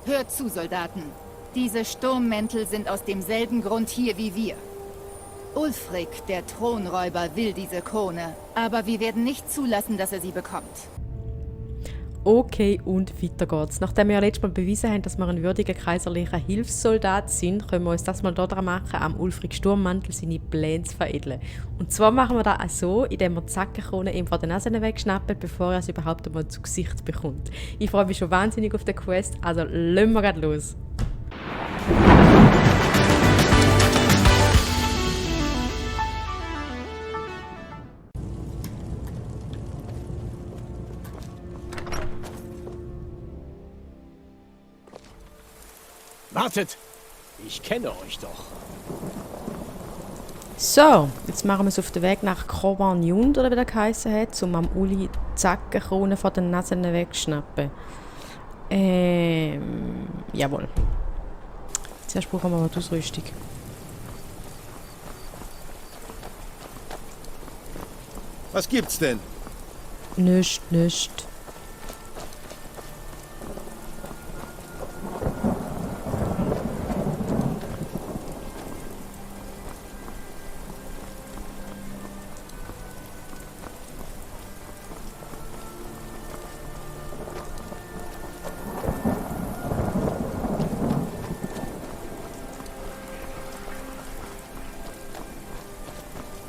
Hört zu, Soldaten. Diese Sturmmäntel sind aus demselben Grund hier wie wir. Ulfric, der Thronräuber, will diese Krone, aber wir werden nicht zulassen, dass er sie bekommt. Okay, und weiter geht's. Nachdem wir ja letztes Mal bewiesen haben, dass wir ein würdiger kaiserlicher Hilfssoldat sind, können wir uns das mal daran machen, am Ulfric Sturmmantel seine Pläne zu veredeln. Und zwar machen wir das auch so, indem wir die Zackenkrone ihm vor den Nase wegschnappen, bevor er sie überhaupt einmal zu Gesicht bekommt. Ich freue mich schon wahnsinnig auf den Quest, also lassen wir grad los. Wartet! Ich kenne euch doch. So, jetzt machen wir es auf den Weg nach Cromagnon, oder wie der geheissen hat, um am Uli die Zackenkrone von den Nasen wegzuschnappen. Jawohl. Zuerst brauchen wir mal die Ausrüstung. Was gibt's denn? Nicht.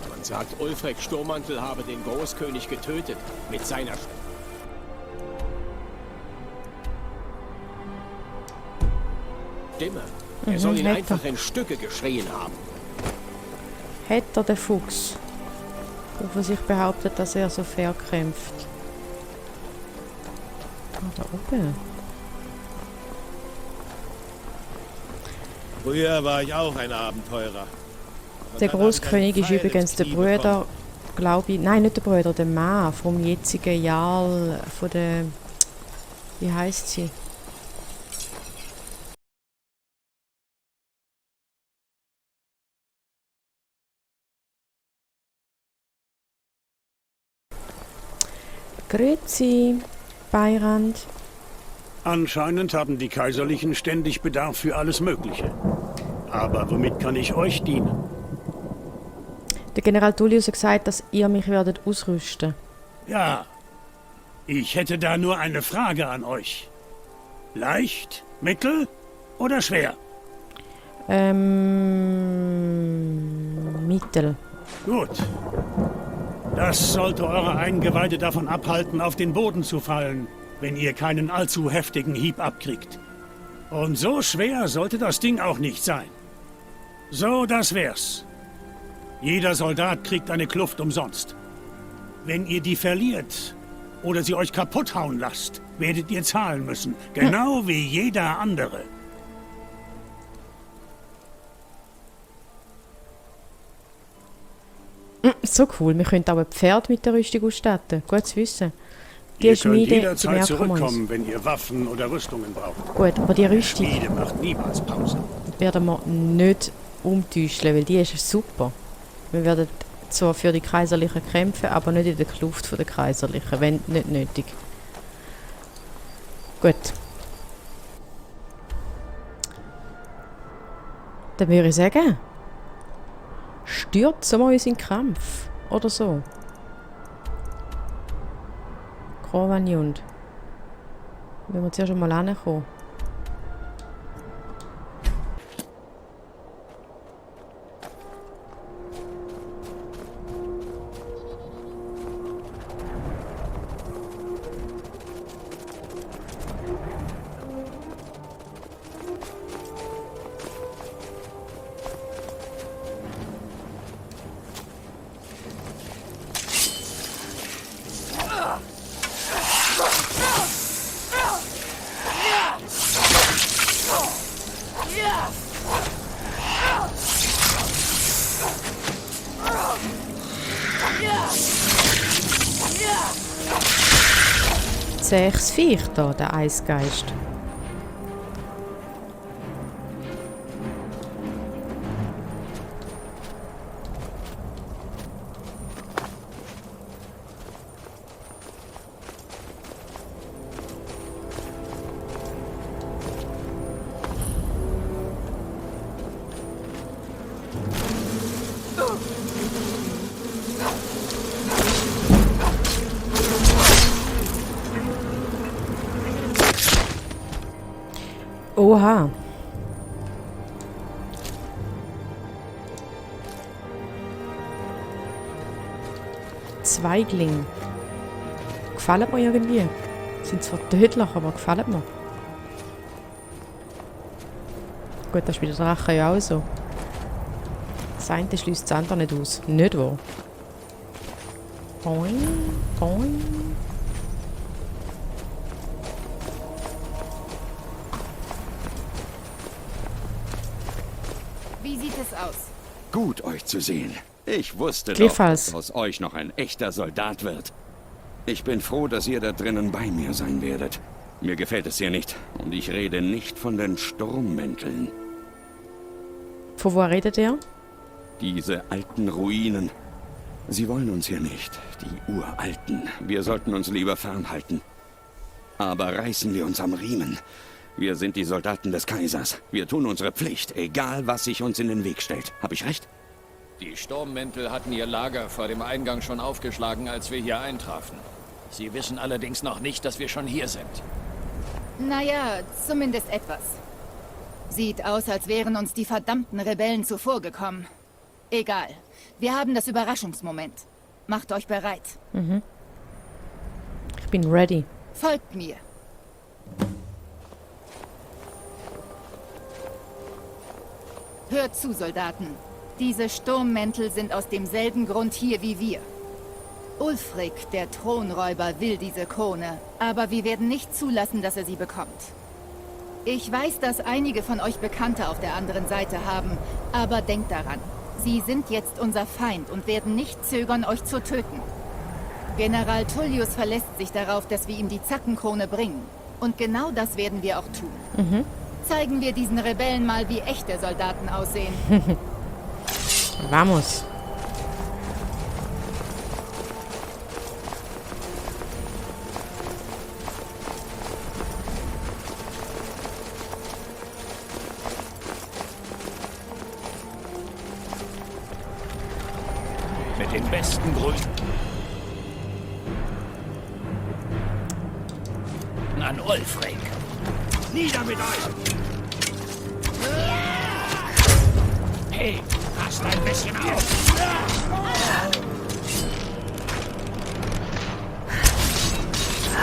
Man sagt, Ulfric Sturmmantel habe den Großkönig getötet mit seiner Stimme. Er soll ihn einfach in Stücke geschrien haben. Hat er den Fuchs, der von sich behauptet, dass er so fair kämpft? Da oben. Früher war ich auch ein Abenteurer. Der Großkönig ist übrigens der Bruder, glaube ich, nein, nicht der Bruder, der Mann vom jetzigen Jarl von der, wie heißt sie? Grüezi, Beirand. Anscheinend haben die Kaiserlichen ständig Bedarf für alles Mögliche. Aber womit kann ich euch dienen? Der General Tullius hat gesagt, dass ihr mich werdet ausrüsten. Ja, ich hätte da nur eine Frage an euch. Leicht, mittel oder schwer? Mittel. Gut. Das sollte eure Eingeweide davon abhalten, auf den Boden zu fallen, wenn ihr keinen allzu heftigen Hieb abkriegt. Und so schwer sollte das Ding auch nicht sein. So, das wär's. Jeder Soldat kriegt eine Kluft umsonst. Wenn ihr die verliert oder sie euch kaputt hauen lasst, werdet ihr zahlen müssen. Genau wie jeder andere. So cool, wir können auch ein Pferd mit der Rüstung ausstatten. Gut zu wissen. Die Ihr könnt Schmiede, die jederzeit merken wir uns. zurückkommen, wenn ihr Waffen oder Rüstungen braucht. Gut, aber die Rüstung Schmiede macht niemals Pause. werden wir nicht umtäuschen, weil die ist super. Wir werden zwar für die Kaiserlichen kämpfen, aber nicht in der Kluft der Kaiserlichen, wenn nicht nötig. Gut. Dann würde ich sagen, stürzen wir uns in den Kampf. Oder so. Cromagnon. Wenn wir zuerst einmal hinkommen. Zähes Viech da, der Eisgeist. Oha. Zweigling. Gefällt mir irgendwie. Sind zwar tödlich, aber gefällt mir. Gut, das ist bei der Drache ja auch so. Das eine schließt das andere nicht aus. Nicht wahr? Boing, boing. Wie sieht es aus? Gut, euch zu sehen. Ich wusste doch, Gleichfalls. dass aus euch noch ein echter Soldat wird. Ich bin froh, dass ihr da drinnen bei mir sein werdet. Mir gefällt es hier nicht. Und ich rede nicht von den Sturmmänteln. Von wo redet ihr? Diese alten Ruinen. Sie wollen uns hier nicht. Die Uralten. Wir sollten uns lieber fernhalten. Aber reißen wir uns am Riemen. Wir sind die Soldaten des Kaisers. Wir tun unsere Pflicht, egal was sich uns in den Weg stellt. Hab ich recht? Die Sturmmäntel hatten ihr Lager vor dem Eingang schon aufgeschlagen, als wir hier eintrafen. Sie wissen allerdings noch nicht, dass wir schon hier sind. Naja, zumindest etwas. Sieht aus, als wären uns die verdammten Rebellen zuvorgekommen. Egal. Wir haben das Überraschungsmoment. Macht euch bereit. Ich bin ready. Folgt mir. Hört zu, Soldaten. Diese Sturmmäntel sind aus demselben Grund hier wie wir. Ulfric, der Thronräuber, will diese Krone, aber wir werden nicht zulassen, dass er sie bekommt. Ich weiß, dass einige von euch Bekannte auf der anderen Seite haben, aber denkt daran, sie sind jetzt unser Feind und werden nicht zögern, euch zu töten. General Tullius verlässt sich darauf, dass wir ihm die Zackenkrone bringen. Und genau das werden wir auch tun. Zeigen wir diesen Rebellen mal, wie echte Soldaten aussehen. Vamos. Mit den besten Grüßen. An Ulfric. Nieder mit euch! Hey, passt ein bisschen auf!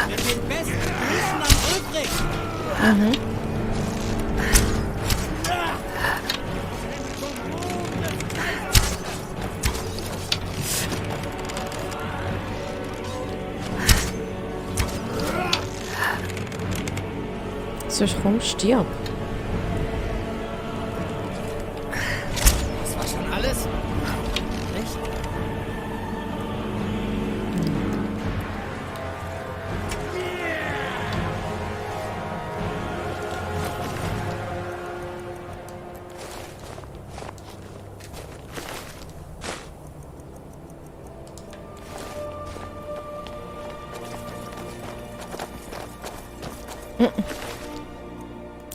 Mit den besten Grüßen an Ulfric! Sonst komm, stirb. Das war schon alles? Echt?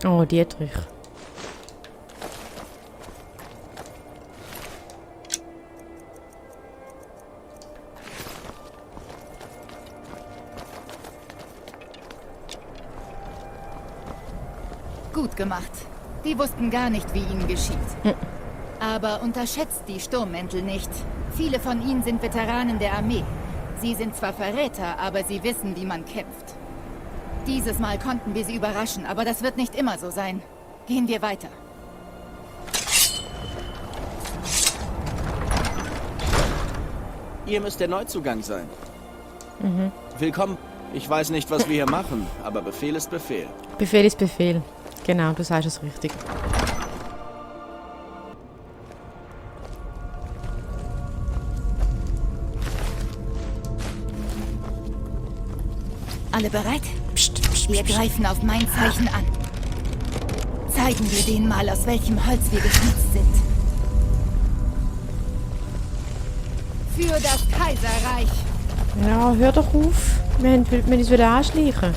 Oh, Dietrich. Gut gemacht. Die wussten gar nicht, wie ihnen geschieht. Aber unterschätzt die Sturmmäntel nicht. Viele von ihnen sind Veteranen der Armee. Sie sind zwar Verräter, aber sie wissen, wie man kämpft. Dieses Mal konnten wir sie überraschen, aber das wird nicht immer so sein. Gehen wir weiter. Ihr müsst der Neuzugang sein. Willkommen. Ich weiß nicht, was wir hier machen, aber Befehl ist Befehl. Befehl ist Befehl. Genau, du sagst es richtig. Alle bereit? Psst, psst, Wir psst. greifen auf mein Zeichen an. Zeigen wir denen mal, aus welchem Holz wir geschnitzt sind. Für das Kaiserreich. Ja, hör doch auf. Wir müssen uns wieder anschleichen.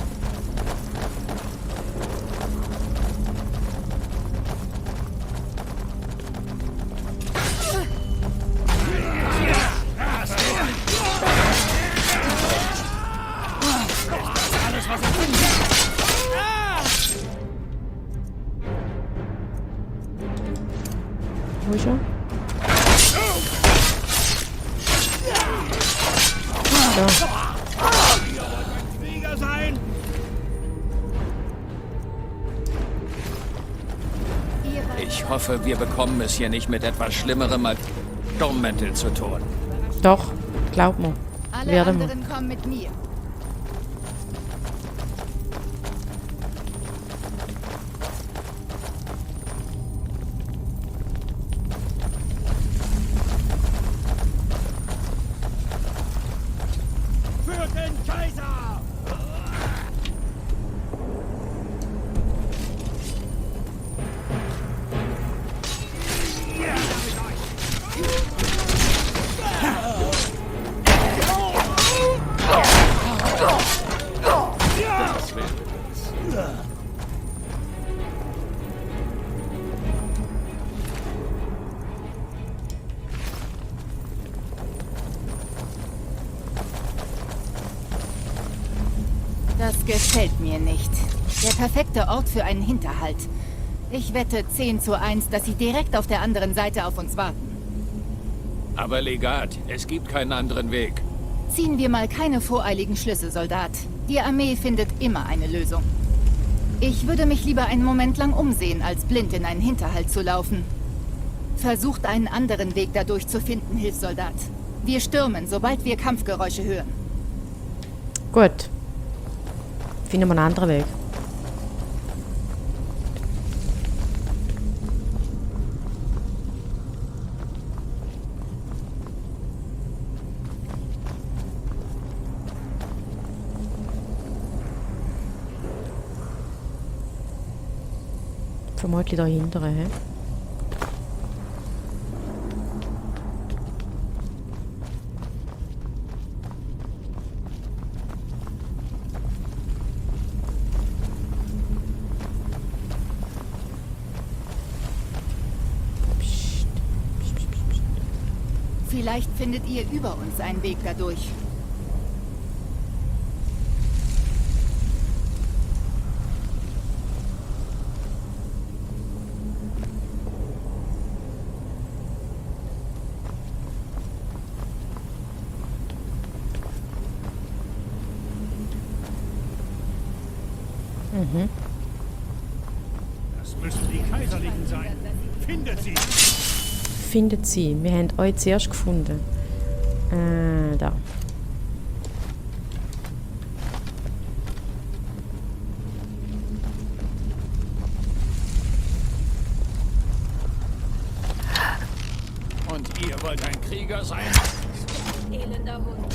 Wo ist er? Da. Krieger sein! Ich hoffe, wir bekommen es hier nicht mit etwas Schlimmerem als Sturmmäntel zu tun. Doch, glaub mir. Alle Werden wir. anderen kommen mit mir. Für den Kaiser! Das gefällt mir nicht. Der perfekte Ort für einen Hinterhalt. Ich wette 10:1, dass sie direkt auf der anderen Seite auf uns warten. Aber Legat, es gibt keinen anderen Weg. Ziehen wir mal keine voreiligen Schlüsse, Soldat. Die Armee findet immer eine Lösung. Ich würde mich lieber einen Moment lang umsehen, als blind in einen Hinterhalt zu laufen. Versucht einen anderen Weg dadurch zu finden, Hilfssoldat. Wir stürmen, sobald wir Kampfgeräusche hören. Gut. Finden wir einen anderen Weg. Vermutlich dahinter, hä? Vielleicht findet ihr über uns einen Weg dadurch. Das müssen die Kaiserlichen sein. Findet sie! Findet sie. Wir haben euch zuerst gefunden. Da. Und ihr wollt ein Krieger sein? Elender Hund.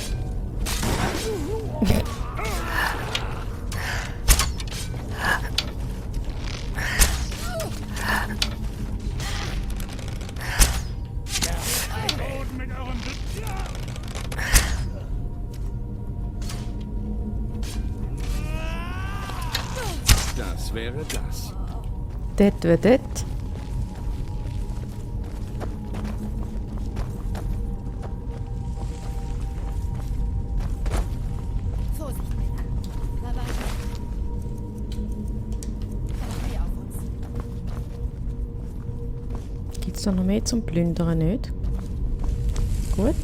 Das wäre das. Das wird das. Vorsicht, Männer. Da war noch mehr auf uns. Gibt's da noch mehr zum Plündern, nicht? Gut.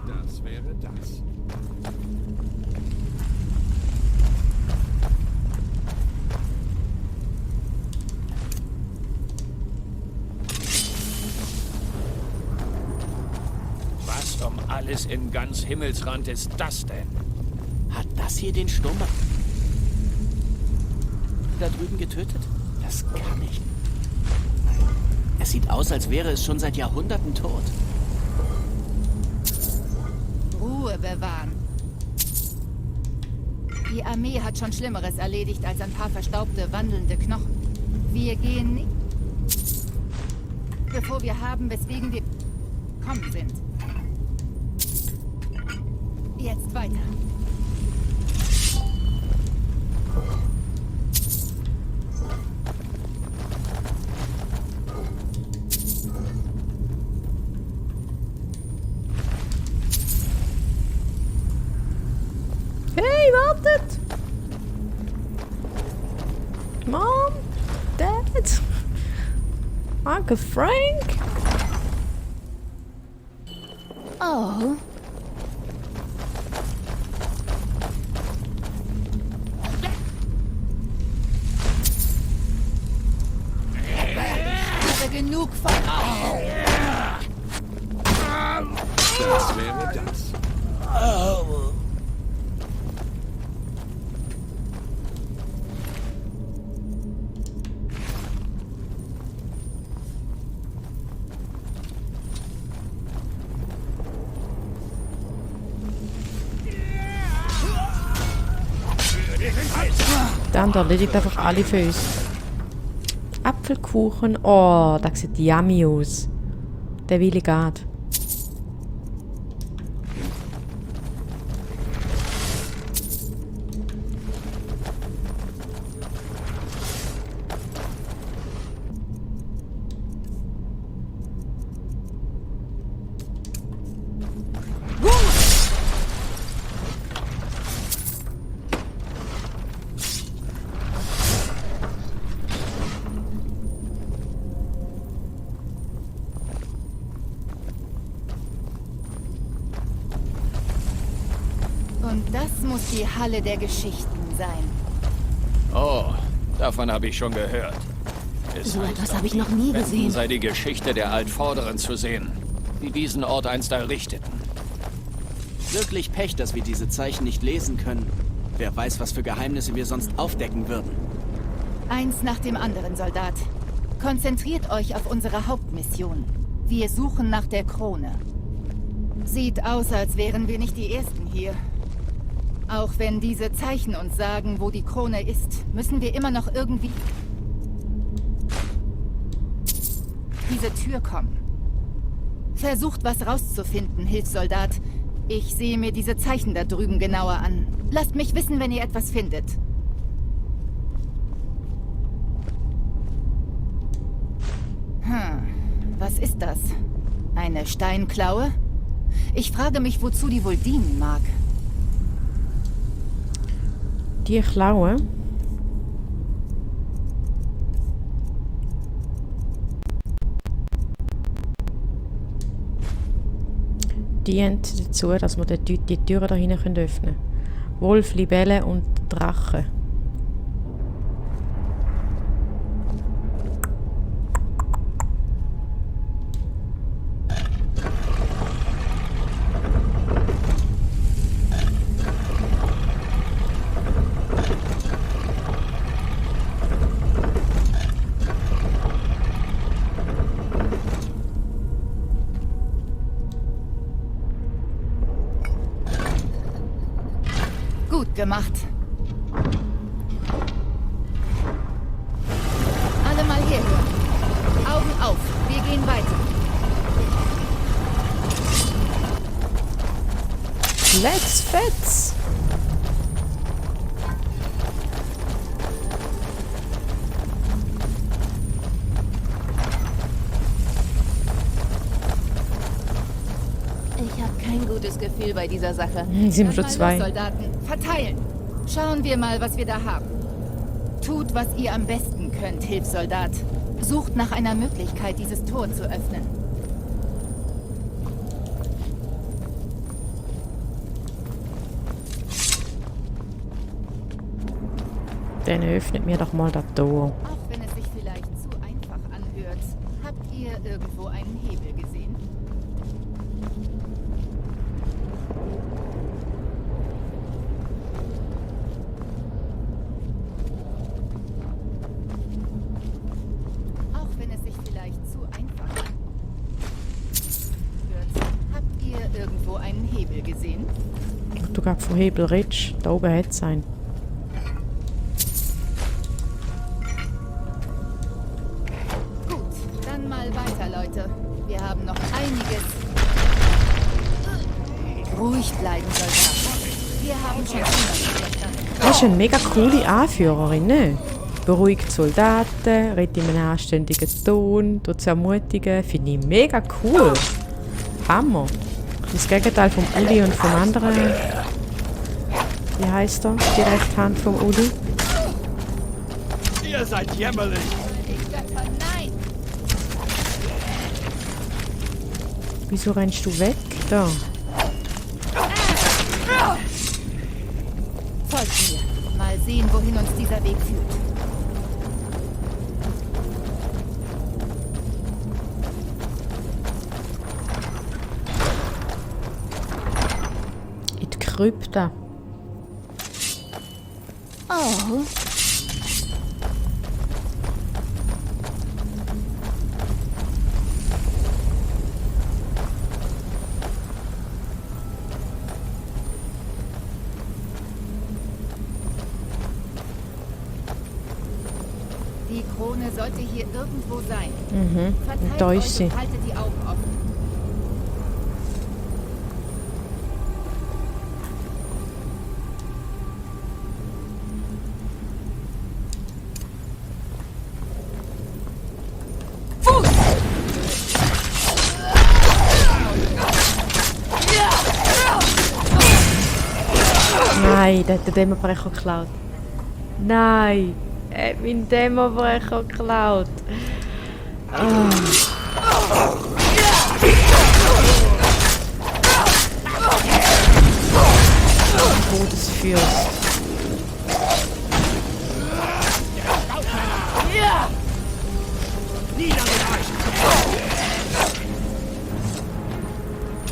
Das wäre das. Was um alles in ganz Himmelsrand ist das denn? Hat das hier den Sturm da drüben getötet? Das kann nicht. Es sieht aus, als wäre es schon seit Jahrhunderten tot. Ruhe bewahren. Die Armee hat schon Schlimmeres erledigt als ein paar verstaubte, wandelnde Knochen. Wir gehen nicht, bevor wir haben, weswegen wir gekommen sind. Jetzt weiter. Hey, wartet! Mom? Dad? Uncle Frank? Oh. Ich habe genug von euch. Das wäre das. Der andere erledigt einfach alle für uns. Apfelkuchen. Oh, das sieht yummy aus. Der will ich geht. Und das muss die Halle der Geschichten sein. Oh, davon habe ich schon gehört. Es So heißt, etwas habe ich noch nie Wänden gesehen. sei die Geschichte der Altvorderen zu sehen, die diesen Ort einst errichteten. Wirklich Pech, dass wir diese Zeichen nicht lesen können. Wer weiß, was für Geheimnisse wir sonst aufdecken würden. Eins nach dem anderen, Soldat. Konzentriert euch auf unsere Hauptmission. Wir suchen nach der Krone. Sieht aus, als wären wir nicht die Ersten hier. Auch wenn diese Zeichen uns sagen, wo die Krone ist, müssen wir immer noch irgendwie diese Tür kommen. Versucht, was rauszufinden, Hilfssoldat. Ich sehe mir diese Zeichen da drüben genauer an. Lasst mich wissen, wenn ihr etwas findet. Was ist das? Eine Steinklaue? Ich frage mich, wozu die wohl dienen mag. Die Klaue. Dient dazu, dass wir die Türen da hinten öffnen können. Wolf, Libelle und Drache. Gut gemacht. Alle mal herhören. Augen auf, wir gehen weiter. Let's fetz! Ich habe kein gutes Gefühl bei dieser Sache. Sind wir schon Dann mal los, zwei. Soldaten. Verteilen. Schauen wir mal, was wir da haben. Tut, was ihr am besten könnt, Hilfssoldat. Sucht nach einer Möglichkeit, dieses Tor zu öffnen. Dann öffnet mir doch mal das Tor. Auch wenn es sich vielleicht zu einfach anhört, habt ihr irgendwo einen Hebel gesehen? Auch wenn es sich vielleicht zu einfach anhört, habt ihr irgendwo einen Hebel gesehen? Du gehst von Hebel redest, da oben hat es einen. Gut, dann mal weiter, Leute. Wir haben noch einiges. Ruhig bleiben, Soldat. Wir haben schon viel. Das ist eine mega coole Anführerin, ne? Beruhigt Soldaten, redet in einem anständigen Ton, tut sie ermutigen. Finde ich mega cool. Hammer. Das Gegenteil vom Uli und vom anderen. Wie heißt er? Die rechte Hand vom Uli. Ihr seid jämmerlich. Ich Götter, nein! Wieso rennst du weg? Da. Folgt mir. Mal sehen, wohin uns dieser Weg führt. In die Krypta. Oh. Die Krone sollte hier irgendwo sein. Mhm. Verteilt Da ist euch sie. und haltet die Augen offen. Nein, der hat den Dämmerbrecher geklaut. Nein, er hat meinen Dämmerbrecher geklaut. Todesfürst.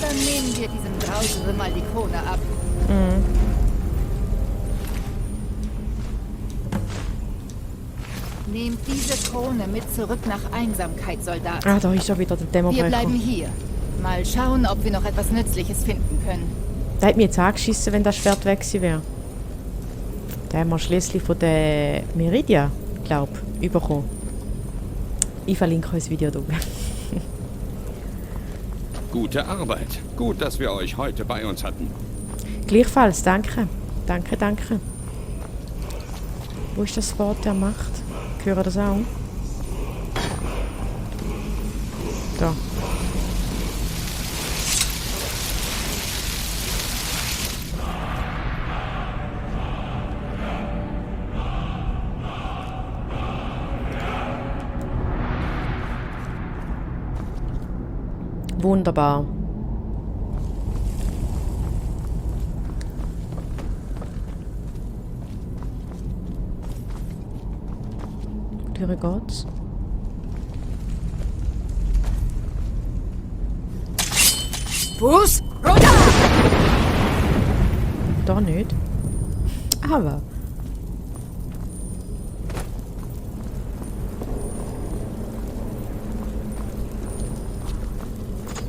Dann nehmen wir diesem Grausere mal die Krone ab. Nehmt diese Krone mit zurück nach Einsamkeit, Soldat. Ah, da ist ja wieder der Wir Dämmerbrecher. bleiben hier. Mal schauen, ob wir noch etwas Nützliches finden können. Der hat mich jetzt angeschissen, wenn das Schwert weg gewesen wäre. Den haben wir schließlich von der Meridia, glaube ich, bekommen. Ich verlinke euch das Video da oben. Gute Arbeit. Gut, dass wir euch heute bei uns hatten. Gleichfalls, danke. Danke, danke. Wo ist das Wort der Macht? Hören das auch? Da. Wunderbar. Türe geht's. Fuß runter! Da nicht. Aber.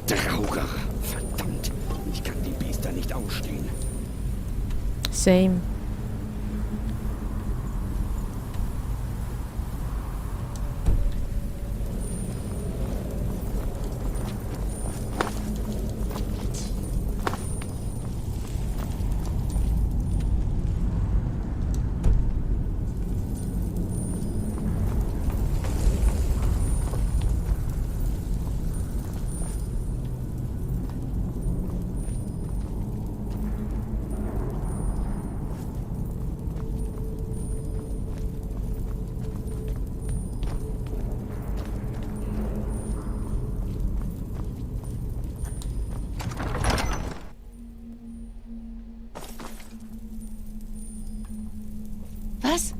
Drauger. Verdammt. Ich kann die Biester nicht ausstehen. Same. Was?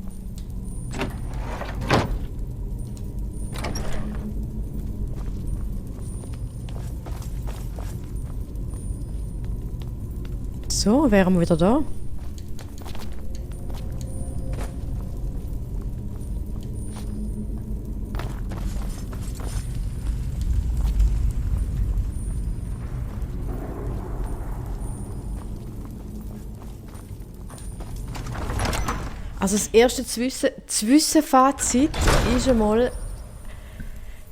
So, wären wir wieder da. Also das erste Zwischenfazit ist einmal,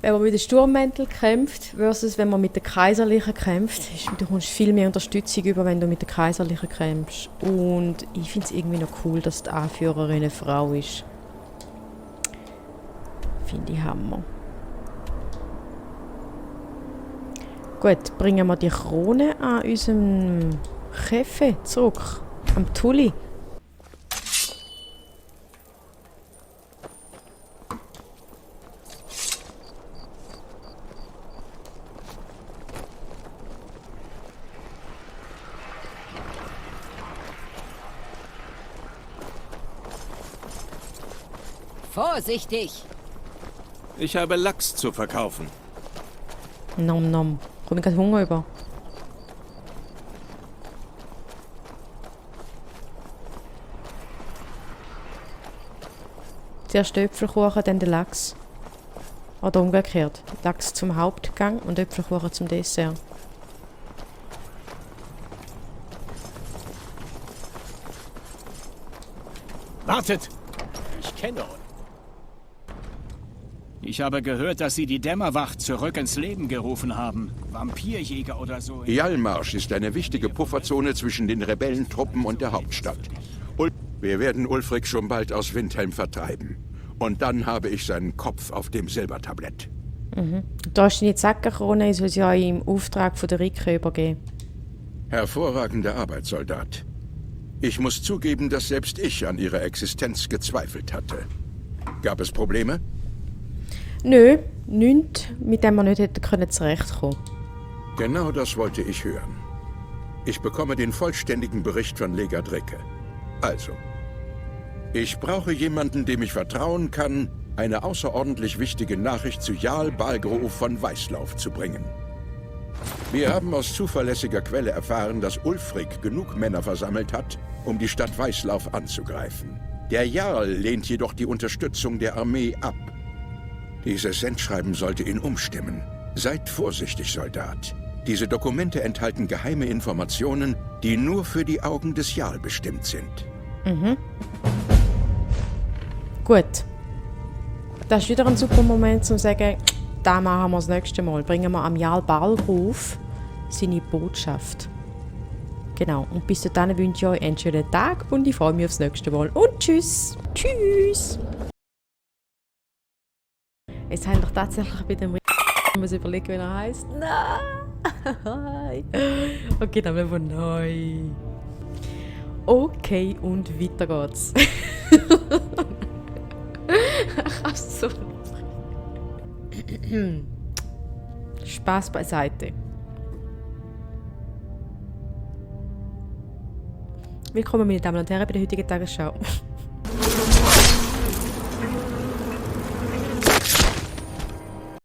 wenn man mit den Sturmmänteln kämpft versus wenn man mit den Kaiserlichen kämpft, du kommst viel mehr Unterstützung über, wenn du mit den Kaiserlichen kämpfst. Und ich finde es irgendwie noch cool, dass die Anführerin eine Frau ist. Finde ich Hammer. Gut, bringen wir die Krone an unserem Chefe zurück. Am Tulli. Vorsichtig! Ich habe Lachs zu verkaufen. Nom nom. Komm ich gerade Hunger über. Zuerst der Äpfelkuchen, dann der Lachs. Oder umgekehrt. Lachs zum Hauptgang und Äpfelkuchen zum Dessert. Wartet! Ich kenne euch. Ich habe gehört, dass Sie die Dämmerwacht zurück ins Leben gerufen haben. Vampirjäger oder so. Jalmarsch ist eine wichtige Pufferzone zwischen den Rebellentruppen und der Hauptstadt. Wir werden Ulfric schon bald aus Windhelm vertreiben. Und dann habe ich seinen Kopf auf dem Silbertablett. Da hast du deine Zackerkrone, ich soll sie euch im Auftrag von der Rike übergeben. Hervorragende Arbeit, Soldat. Ich muss zugeben, dass selbst ich an ihrer Existenz gezweifelt hatte. Gab es Probleme? Nö, nichts, mit dem wir nicht hätten können zurechtkommen. Genau das wollte ich hören. Ich bekomme den vollständigen Bericht von Lega Dricke. Also, ich brauche jemanden, dem ich vertrauen kann, eine außerordentlich wichtige Nachricht zu Jarl Balgro von Weißlauf zu bringen. Wir haben aus zuverlässiger Quelle erfahren, dass Ulfric genug Männer versammelt hat, um die Stadt Weißlauf anzugreifen. Der Jarl lehnt jedoch die Unterstützung der Armee ab. Dieses Sendschreiben sollte ihn umstimmen. Seid vorsichtig, Soldat. Diese Dokumente enthalten geheime Informationen, die nur für die Augen des Jarl bestimmt sind. Gut. Das ist wieder ein super Moment, um zu sagen, da machen wir das nächste Mal. Bringen wir am Jarl Balgro seine Botschaft. Genau. Und bis dahin wünsche ich euch einen schönen Tag und ich freue mich aufs nächste Mal. Und tschüss. Tschüss. Jetzt haben doch tatsächlich bei dem ich muss überlegen, wie er heisst. Nein! Okay, dann werden wir neu. Okay, und weiter geht's. Ach so. Spaß beiseite. Willkommen, meine Damen und Herren, bei der heutigen Tagesschau.